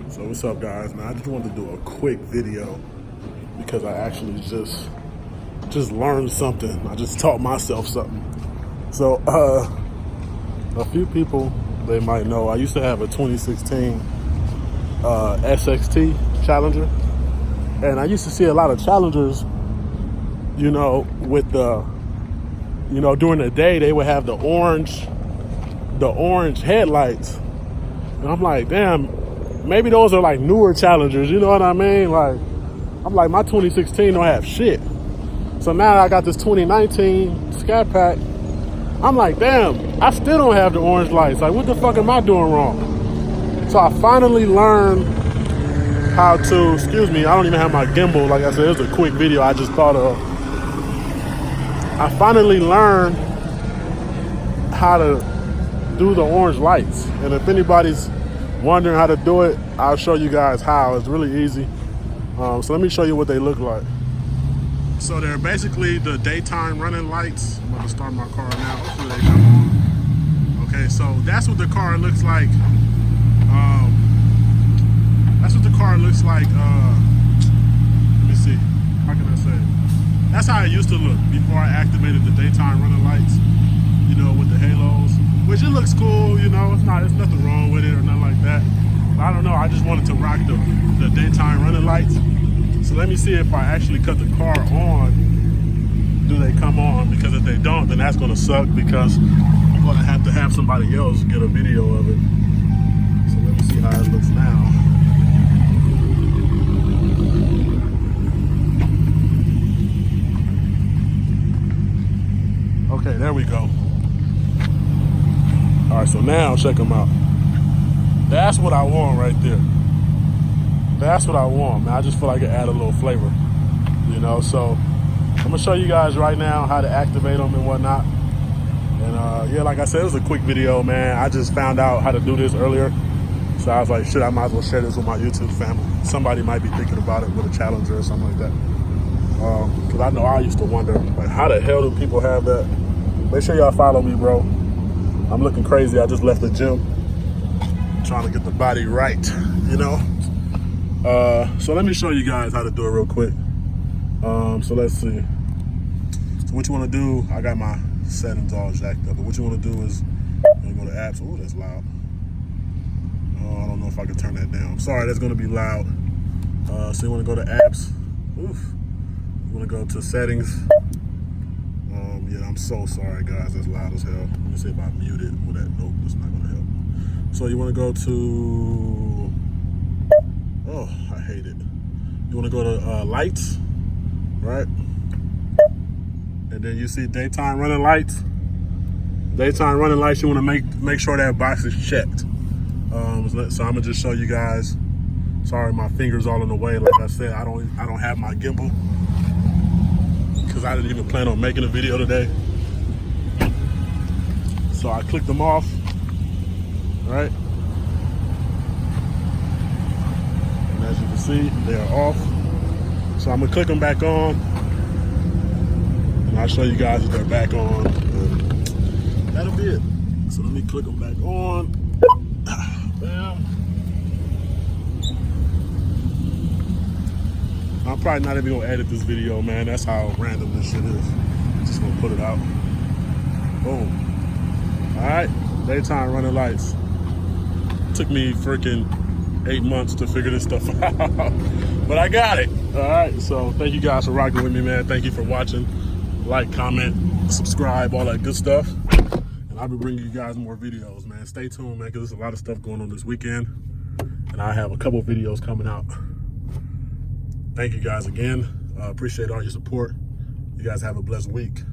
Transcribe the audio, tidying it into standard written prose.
So what's up, guys, man? I just wanted to do a quick video because I actually just learned something. I just taught myself something. So a few people, they might know, I used to have a 2016 SXT Challenger, and I used to see a lot of Challengers, you know, with the, you know, during the day they would have the orange headlights, and I'm like, damn, maybe those are like newer Challengers, you know what I mean? Like, I'm like, my 2016 don't have shit. So now I got this 2019 Scat Pack. I'm like, damn, I still don't have the orange lights. Like, what the fuck am I doing wrong? So I finally learned how to, excuse me, I don't even have my gimbal. Like I said, it was a quick video I just thought of. I finally learned how to do the orange lights. And if anybody's wondering how to do it, I'll show you guys how. It's really easy. So let me show you what they look like. So they're basically the daytime running lights. I'm about to start my car now. Hopefully they come on. Okay, so that's what the car looks like. That's what the car looks like. Let me see. How can I say it? That's how it used to look before I activated the daytime running lights. You know, with the halos, which it looks cool. You know, it's nothing wrong with it or nothing like that. But I don't know. I just wanted to rock the daytime running lights. So let me see if I actually cut the car on, do they come on? Because if they don't, then that's gonna suck, because I'm gonna have to have somebody else get a video of it. So let me see how it looks now. Okay, there we go. All right, so now check them out. That's what I want right there. That's what I want, man. I just feel like it add a little flavor, you know? So I'm gonna show you guys right now how to activate them and whatnot. And yeah, like I said, it was a quick video, man. I just found out how to do this earlier. So I was like, shit, I might as well share this with my YouTube family. Somebody might be thinking about it with a Challenger or something like that. Cause I know I used to wonder, like, how the hell do people have that? Make sure y'all follow me, bro. I'm looking crazy. I just left the gym, trying to get the body right, you know? So let me show you guys how to do it real quick. So let's see. So what you want to do, I got my settings all jacked up, but what you want to do is you go to apps. Oh, that's loud. I don't know if I can turn that down. Sorry, that's going to be loud. So you want to go to apps. Oof. You want to go to settings. Yeah, I'm so sorry, guys. That's loud as hell. Let me see if I mute it with that. Nope, that's not going to help. So you want to go to, oh, I hate it. You want to go to lights, right? And then you see daytime running lights. Daytime running lights, you want to make sure that box is checked. So I'm gonna just show you guys. Sorry, my finger's all in the way. Like I said, I don't have my gimbal because I didn't even plan on making a video today. So I clicked them off, right? And as you can see, they are off. So I'm gonna click them back on, and I'll show you guys if they're back on. And that'll be it. So let me click them back on. Bam. I'm probably not even gonna edit this video, man. That's how random this shit is. Just gonna put it out. Boom. All right, daytime running lights. Took me freaking 8 months to figure this stuff out, but I got it. All right, so thank you guys for rocking with me, man. Thank you for watching. Like, comment, subscribe, all that good stuff. And I'll be bringing you guys more videos, man. Stay tuned, man, because there's a lot of stuff going on this weekend. And I have a couple videos coming out. Thank you guys again. Appreciate all your support. You guys have a blessed week.